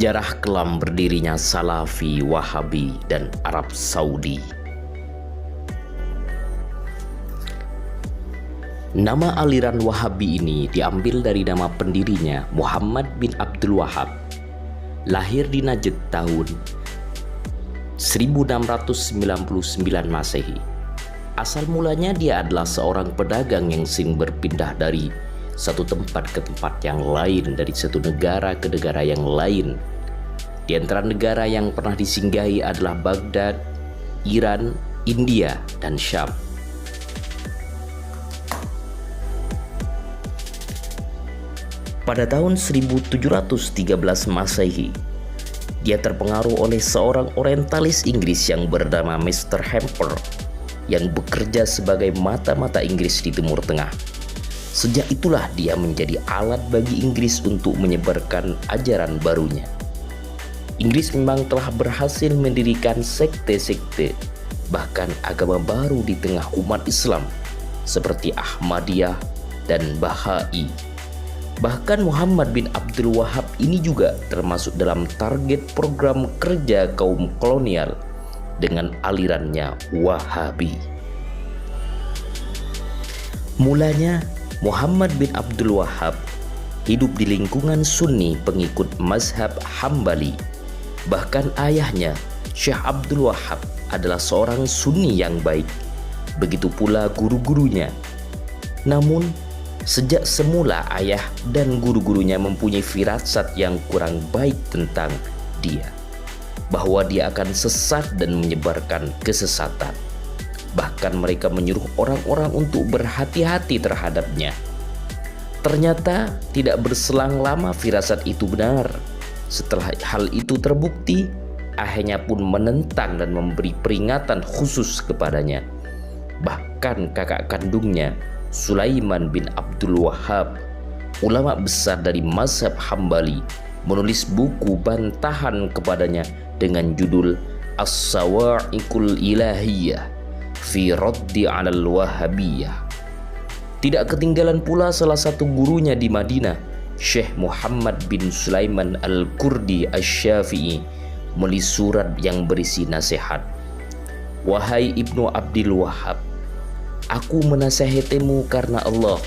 Sejarah kelam berdirinya Salafi, Wahabi, dan Arab Saudi. Nama aliran Wahabi ini diambil dari nama pendirinya, Muhammad bin Abdul Wahab. Lahir di Najd tahun 1699 Masehi. Asal mulanya dia adalah seorang pedagang yang sering berpindah dari satu tempat ke tempat yang lain, dari satu negara ke negara yang lain. Di antara negara yang pernah disinggahi adalah Baghdad, Iran, India, dan Syam. Pada tahun 1713 Masehi, dia terpengaruh oleh seorang orientalis Inggris yang bernama Mr. Hemper yang bekerja sebagai mata-mata Inggris di Timur Tengah. Sejak itulah dia menjadi alat bagi Inggris untuk menyebarkan ajaran barunya. Inggris memang telah berhasil mendirikan sekte-sekte, bahkan agama baru di tengah umat Islam seperti Ahmadiyah dan Bahai. Bahkan Muhammad bin Abdul Wahab ini juga termasuk dalam target program kerja kaum kolonial dengan alirannya Wahabi. Mulanya Muhammad bin Abdul Wahab hidup di lingkungan Sunni pengikut mazhab Hambali. Bahkan ayahnya, Syekh Abdul Wahab, adalah seorang Sunni yang baik. Begitu pula guru-gurunya. Namun, sejak semula ayah dan guru-gurunya mempunyai firasat yang kurang baik tentang dia, bahwa dia akan sesat dan menyebarkan kesesatan. Bahkan mereka menyuruh orang-orang untuk berhati-hati terhadapnya. Ternyata tidak berselang lama firasat itu benar. Setelah hal itu terbukti, ayahnya pun menentang dan memberi peringatan khusus kepadanya. Bahkan kakak kandungnya, Sulaiman bin Abdul Wahab, ulama besar dari mazhab Hambali, menulis buku bantahan kepadanya dengan judul As-Sawa'iqul Ilahiyah fi Raddi 'alal Wahabiyah. Tidak ketinggalan pula salah satu gurunya di Madinah, Syekh Muhammad bin Sulaiman Al-Kurdi Asy-Syafi'i, menulis surat yang berisi nasihat. Wahai Ibnu Abdul Wahab, aku menasihatimu karena Allah.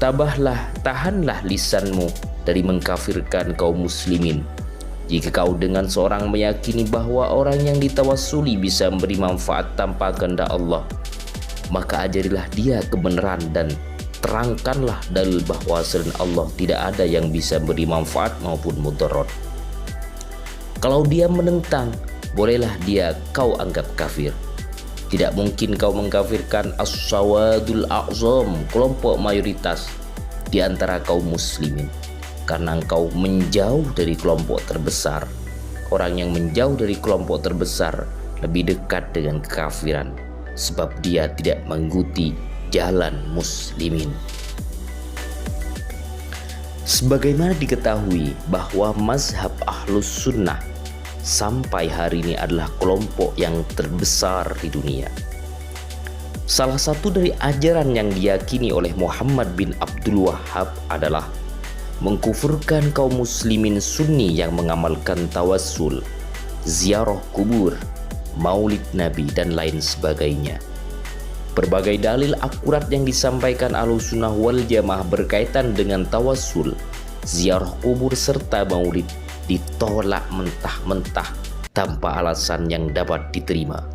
Tahanlah lisanmu dari mengkafirkan kaum muslimin. Jika kau dengan seorang meyakini bahwa orang yang ditawassuli bisa memberi manfaat tanpa kehendak Allah, maka ajarilah dia kebenaran dan terangkanlah dalil bahwa selain Allah tidak ada yang bisa memberi manfaat maupun mudarat. Kalau dia menentang, bolehlah dia kau anggap kafir. Tidak mungkin kau mengkafirkan as-sawadul a'zam, kelompok mayoritas di antara kaum muslimin, karena engkau menjauh dari kelompok terbesar. Orang yang menjauh dari kelompok terbesar lebih dekat dengan kekafiran, sebab dia tidak mengikuti jalan muslimin. Sebagaimana diketahui bahwa mazhab Ahlus Sunnah sampai hari ini adalah kelompok yang terbesar di dunia. Salah satu dari ajaran yang diyakini oleh Muhammad bin Abdul Wahab adalah mengkufurkan kaum muslimin Sunni yang mengamalkan tawassul, ziarah kubur, maulid Nabi, dan lain sebagainya. Berbagai dalil akurat yang disampaikan Ahlus Sunnah wal Jamaah berkaitan dengan tawassul, ziarah kubur, serta maulid ditolak mentah-mentah tanpa alasan yang dapat diterima.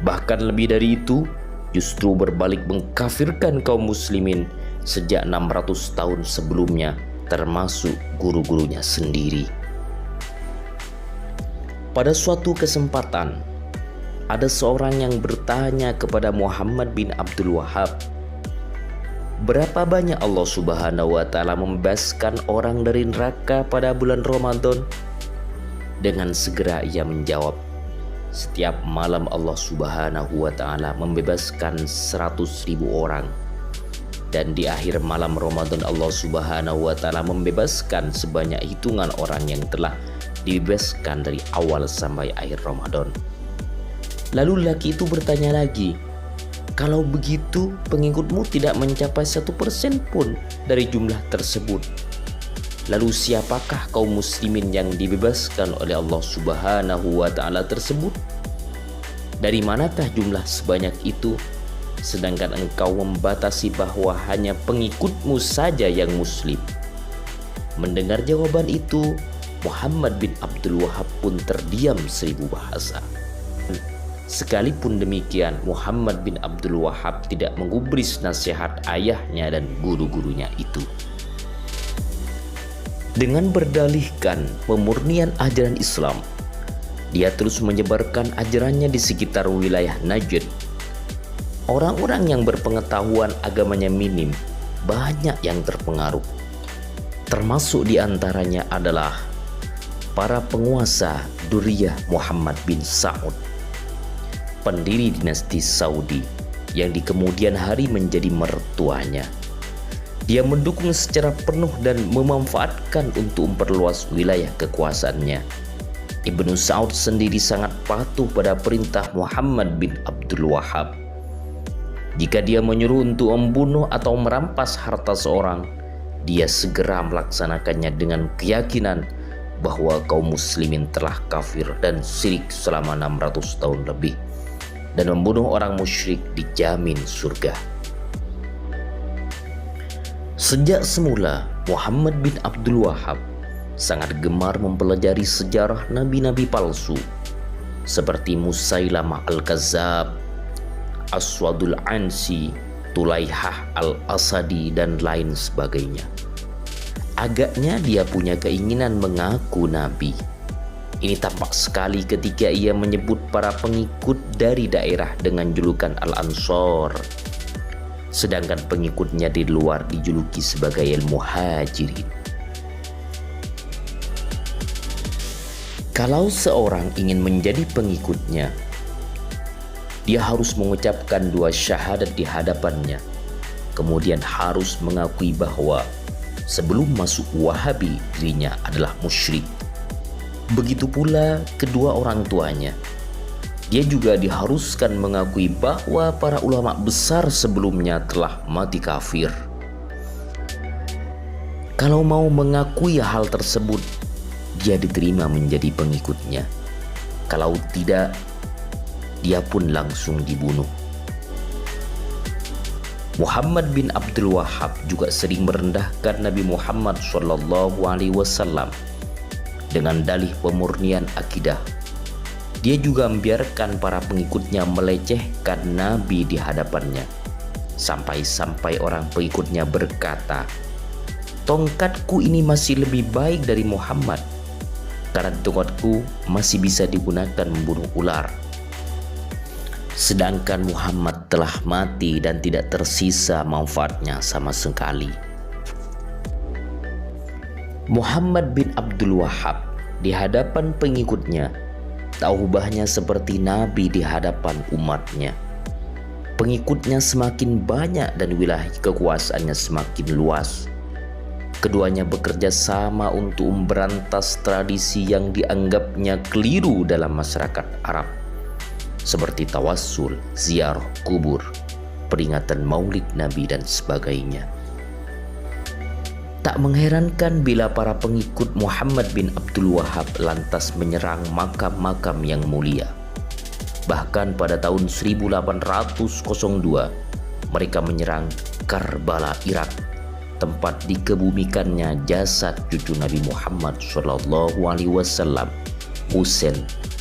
Bahkan lebih dari itu, justru berbalik mengkafirkan kaum muslimin sejak 600 tahun sebelumnya, termasuk guru-gurunya sendiri. Pada suatu kesempatan, ada seorang yang bertanya kepada Muhammad bin Abdul Wahab, berapa banyak Allah Subhanahu wa Ta'ala membebaskan orang dari neraka pada bulan Ramadan? Dengan segera ia menjawab, setiap malam Allah Subhanahu wa Ta'ala membebaskan 100.000 orang, dan di akhir malam Ramadan Allah Subhanahu wa Ta'ala membebaskan sebanyak hitungan orang yang telah dibebaskan dari awal sampai akhir Ramadan. Lalu lelaki itu bertanya lagi, kalau begitu pengikutmu tidak mencapai 1% pun dari jumlah tersebut. Lalu siapakah kaum muslimin yang dibebaskan oleh Allah Subhanahu wa Ta'ala tersebut? Dari manakah jumlah sebanyak itu? Sedangkan engkau membatasi bahwa hanya pengikutmu saja yang muslim. Mendengar jawaban itu, Muhammad bin Abdul Wahhab pun terdiam 1000 bahasa. Sekalipun demikian, Muhammad bin Abdul Wahhab tidak menggubris nasihat ayahnya dan guru-gurunya itu. Dengan berdalihkan pemurnian ajaran Islam, dia terus menyebarkan ajarannya di sekitar wilayah Najd. Orang-orang yang berpengetahuan agamanya minim banyak yang terpengaruh. Termasuk diantaranya adalah para penguasa Duriyah Muhammad bin Saud, pendiri dinasti Saudi yang di kemudian hari menjadi mertuanya. Dia mendukung secara penuh dan memanfaatkan untuk memperluas wilayah kekuasaannya. Ibnu Saud sendiri sangat patuh pada perintah Muhammad bin Abdul Wahhab. Jika dia menyuruh untuk membunuh atau merampas harta seorang, dia segera melaksanakannya dengan keyakinan bahwa kaum muslimin telah kafir dan syirik selama 600 tahun lebih, dan membunuh orang musyrik dijamin surga. Sejak semula, Muhammad bin Abdul Wahhab sangat gemar mempelajari sejarah nabi-nabi palsu seperti Musailamah al-Kazzab, Aswadul Ansi, Tulaihah al-Asadi, dan lain sebagainya. Agaknya dia punya keinginan mengaku nabi. Ini tampak sekali ketika ia menyebut para pengikut dari daerah dengan julukan Al-Ansor, sedangkan pengikutnya di luar dijuluki sebagai Al-Muhajirin. Kalau seorang ingin menjadi pengikutnya, dia harus mengucapkan 2 syahadat di hadapannya, kemudian harus mengakui bahwa sebelum masuk Wahabi dirinya adalah musyrik. Begitu pula kedua orang tuanya. Dia juga diharuskan mengakui bahwa para ulama besar sebelumnya telah mati kafir. Kalau mau mengakui hal tersebut, dia diterima menjadi pengikutnya. Kalau tidak, dia pun langsung dibunuh. Muhammad bin Abdul Wahhab juga sering merendahkan Nabi Muhammad SAW dengan dalih pemurnian akidah. Dia juga membiarkan para pengikutnya melecehkan Nabi di hadapannya, sampai-sampai orang pengikutnya berkata, "Tongkatku ini masih lebih baik dari Muhammad, karena tongkatku masih bisa digunakan membunuh ular. Sedangkan Muhammad telah mati dan tidak tersisa manfaatnya sama sekali." Muhammad bin Abdul Wahhab di hadapan pengikutnya tak ubahnya seperti Nabi di hadapan umatnya. Pengikutnya semakin banyak dan wilayah kekuasaannya semakin luas. Keduanya bekerja sama untuk memberantas tradisi yang dianggapnya keliru dalam masyarakat Arab, seperti tawassul, ziarah kubur, peringatan maulid Nabi, dan sebagainya. Tak mengherankan bila para pengikut Muhammad bin Abdul Wahhab lantas menyerang makam-makam yang mulia. Bahkan pada tahun 1802, mereka menyerang Karbala, Irak, tempat dikebumikannya jasad cucu Nabi Muhammad SAW, Husain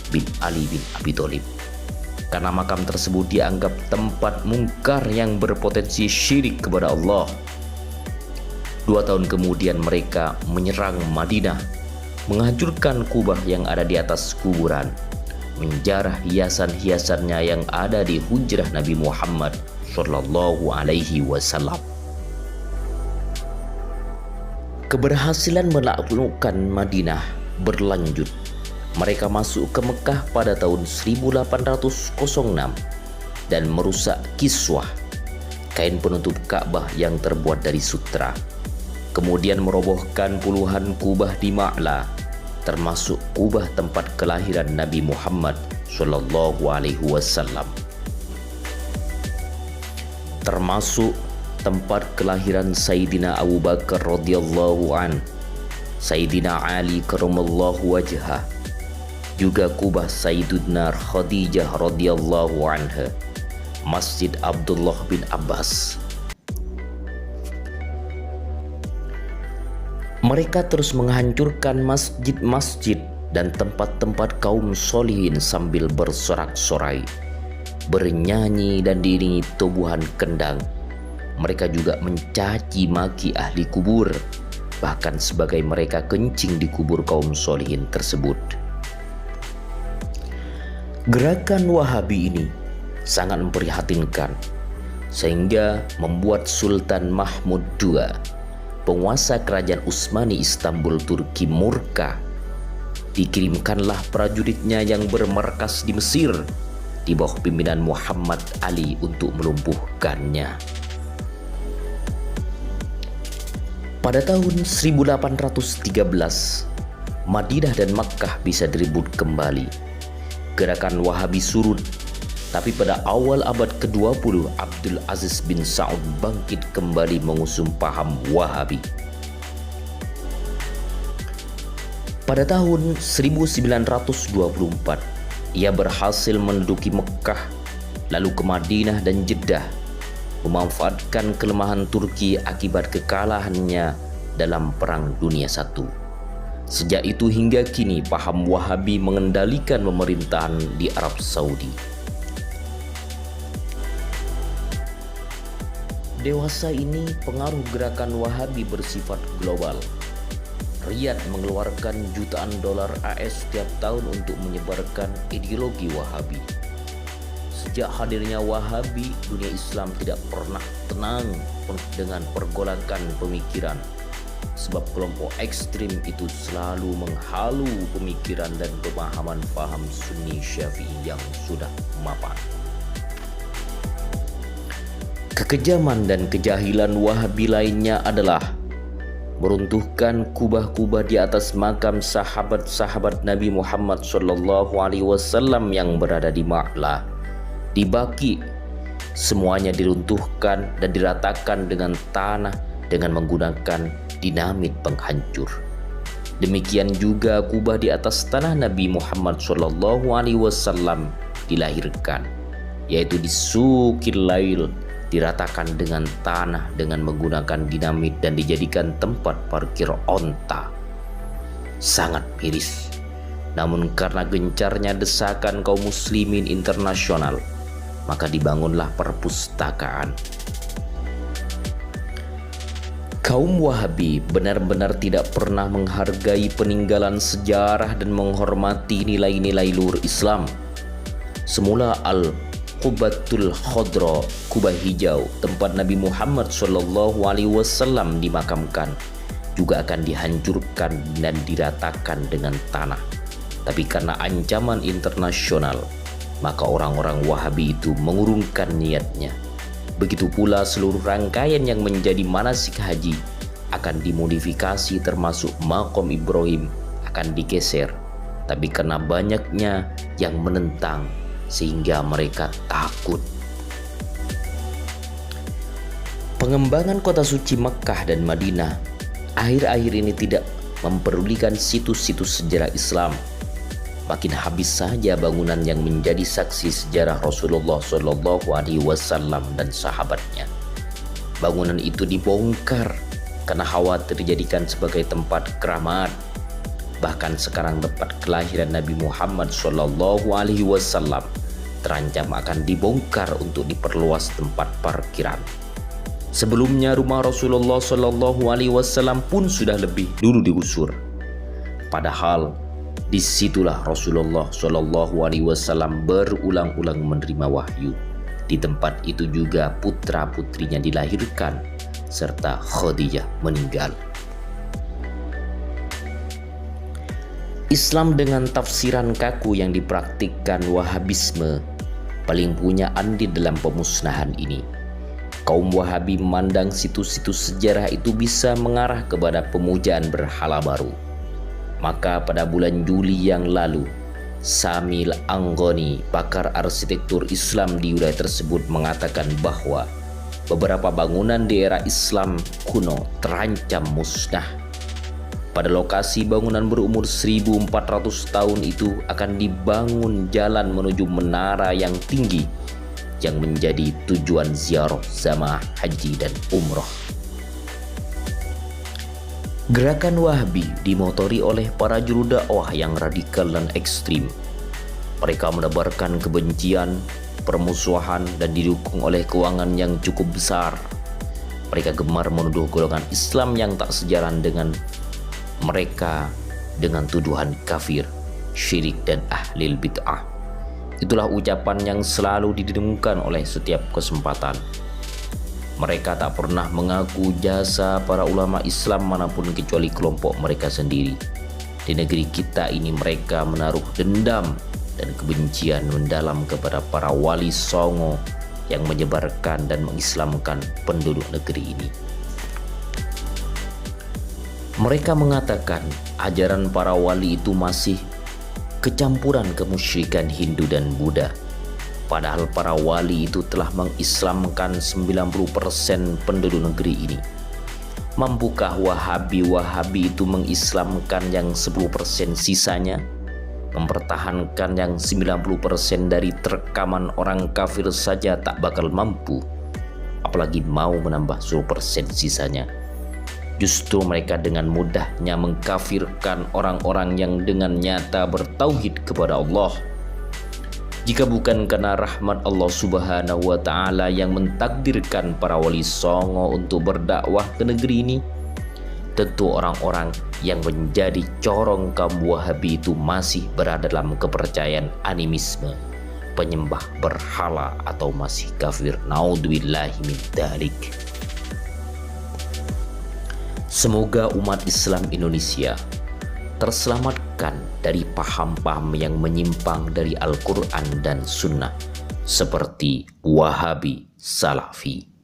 bin Ali bin Abi Thalib. Karena makam tersebut dianggap tempat mungkar yang berpotensi syirik kepada Allah. 2 tahun kemudian mereka menyerang Madinah, menghancurkan kubah yang ada di atas kuburan, menjarah hiasan-hiasannya yang ada di hujrah Nabi Muhammad SAW. Keberhasilan menaklukkan Madinah berlanjut. Mereka masuk ke Mekah pada tahun 1806 dan merusak kiswah, kain penutup Ka'bah yang terbuat dari sutra. Kemudian merobohkan puluhan kubah di Ma'la, termasuk kubah tempat kelahiran Nabi Muhammad SAW, termasuk tempat kelahiran Sayyidina Abu Bakar radhiyallahu an, Sayyidina Ali karramallahu wajhah, juga kubah Sayyidatuna Khadijah radhiyallahu anha, Masjid Abdullah bin Abbas. Mereka terus menghancurkan masjid-masjid dan tempat-tempat kaum solihin sambil bersorak-sorai, bernyanyi dan diiringi tubuhan kendang. Mereka juga mencaci maki ahli kubur, bahkan sebagai mereka kencing di kubur kaum solihin tersebut. Gerakan Wahabi ini sangat memprihatinkan, sehingga membuat Sultan Mahmud II, penguasa kerajaan Utsmani Istanbul Turki, murka. Dikirimkanlah prajuritnya yang bermarkas di Mesir di bawah pimpinan Muhammad Ali untuk melumpuhkannya. Pada tahun 1813, Madinah dan Makkah bisa direbut kembali. Gerakan Wahabi surut, tapi pada awal abad ke-20 Abdul Aziz bin Saud bangkit kembali mengusung paham Wahabi. Pada tahun 1924, ia berhasil menduduki Mekah, lalu ke Madinah dan Jeddah, memanfaatkan kelemahan Turki akibat kekalahannya dalam Perang Dunia I. Sejak itu hingga kini paham Wahabi mengendalikan pemerintahan di Arab Saudi. Dewasa ini pengaruh gerakan Wahabi bersifat global. Riyadh mengeluarkan jutaan dolar AS setiap tahun untuk menyebarkan ideologi Wahabi. Sejak hadirnya Wahabi, dunia Islam tidak pernah tenang dengan pergolakan pemikiran, sebab kelompok ekstrim itu selalu menghalu pemikiran dan pemahaman paham Sunni Syafi'i yang sudah mapan. Kekejaman dan kejahilan Wahabi lainnya adalah meruntuhkan kubah-kubah di atas makam sahabat-sahabat Nabi Muhammad SAW yang berada di Ma'la, di Baqi. Semuanya diruntuhkan dan diratakan dengan tanah dengan menggunakan dinamit penghancur. Demikian juga kubah di atas tanah Nabi Muhammad SAW dilahirkan, yaitu di Suqil Lail, diratakan dengan tanah dengan menggunakan dinamit dan dijadikan tempat parkir onta. Sangat miris. Namun karena gencarnya desakan kaum muslimin internasional, maka dibangunlah perpustakaan. Kaum Wahabi benar-benar tidak pernah menghargai peninggalan sejarah dan menghormati nilai-nilai luhur Islam. Semula Al-Qubatul Khadra, kubah hijau, tempat Nabi Muhammad SAW dimakamkan, juga akan dihancurkan dan diratakan dengan tanah. Tapi karena ancaman internasional, maka orang-orang Wahabi itu mengurungkan niatnya. Begitu pula seluruh rangkaian yang menjadi manasik haji akan dimodifikasi, termasuk Maqam Ibrahim akan digeser. Tapi karena banyaknya yang menentang, sehingga mereka takut. Pengembangan kota suci Mekkah dan Madinah akhir-akhir ini tidak mempedulikan situs-situs sejarah Islam. Makin habis saja bangunan yang menjadi saksi sejarah Rasulullah SAW dan sahabatnya. Bangunan itu dibongkar karena khawatir dijadikan sebagai tempat keramat. Bahkan sekarang tempat kelahiran Nabi Muhammad SAW terancam akan dibongkar untuk diperluas tempat parkiran. Sebelumnya rumah Rasulullah SAW pun sudah lebih dulu digusur. Padahal disitulah Rasulullah SAW berulang-ulang menerima wahyu. Di tempat itu juga putra-putrinya dilahirkan serta Khadijah meninggal. Islam dengan tafsiran kaku yang dipraktikkan Wahabisme paling punya andil dalam pemusnahan ini. Kaum Wahabi memandang situs-situs sejarah itu bisa mengarah kepada pemujaan berhala baru. Maka pada bulan Juli yang lalu, Samil Anggoni, pakar arsitektur Islam di wilayah tersebut, mengatakan bahwa beberapa bangunan di era Islam kuno terancam musnah. Pada lokasi bangunan berumur 1400 tahun itu akan dibangun jalan menuju menara yang tinggi yang menjadi tujuan ziarah jamaah haji dan umroh. Gerakan Wahabi dimotori oleh para juru dakwah yang radikal dan ekstrim. Mereka menebarkan kebencian, permusuhan, dan didukung oleh keuangan yang cukup besar. Mereka gemar menuduh golongan Islam yang tak sejalan dengan mereka dengan tuduhan kafir, syirik, dan ahlil bid'ah. Itulah ucapan yang selalu didengungkan oleh setiap kesempatan. Mereka tak pernah mengaku jasa para ulama Islam manapun kecuali kelompok mereka sendiri. Di negeri kita ini mereka menaruh dendam dan kebencian mendalam kepada para wali songo yang menyebarkan dan mengislamkan penduduk negeri ini. Mereka mengatakan ajaran para wali itu masih kecampuran kemusyrikan Hindu dan Buddha. Padahal para wali itu telah mengislamkan 90% penduduk negeri ini. Mampukah Wahabi itu mengislamkan yang 10% sisanya? Mempertahankan yang 90% dari terekaman orang kafir saja tak bakal mampu, apalagi mau menambah 10% sisanya. Justru mereka dengan mudahnya mengkafirkan orang-orang yang dengan nyata bertauhid kepada Allah. Jika bukan karena rahmat Allah Subhanahu wa Ta'ala yang mentakdirkan para wali songo untuk berdakwah ke negeri ini, tentu orang-orang yang menjadi corong kaum Wahabi itu masih berada dalam kepercayaan animisme, penyembah berhala, atau masih kafir. Naudzubillahi min dzalik. Semoga umat Islam Indonesia terselamatkan dari paham-paham yang menyimpang dari Al-Quran dan Sunnah seperti Wahabi Salafi.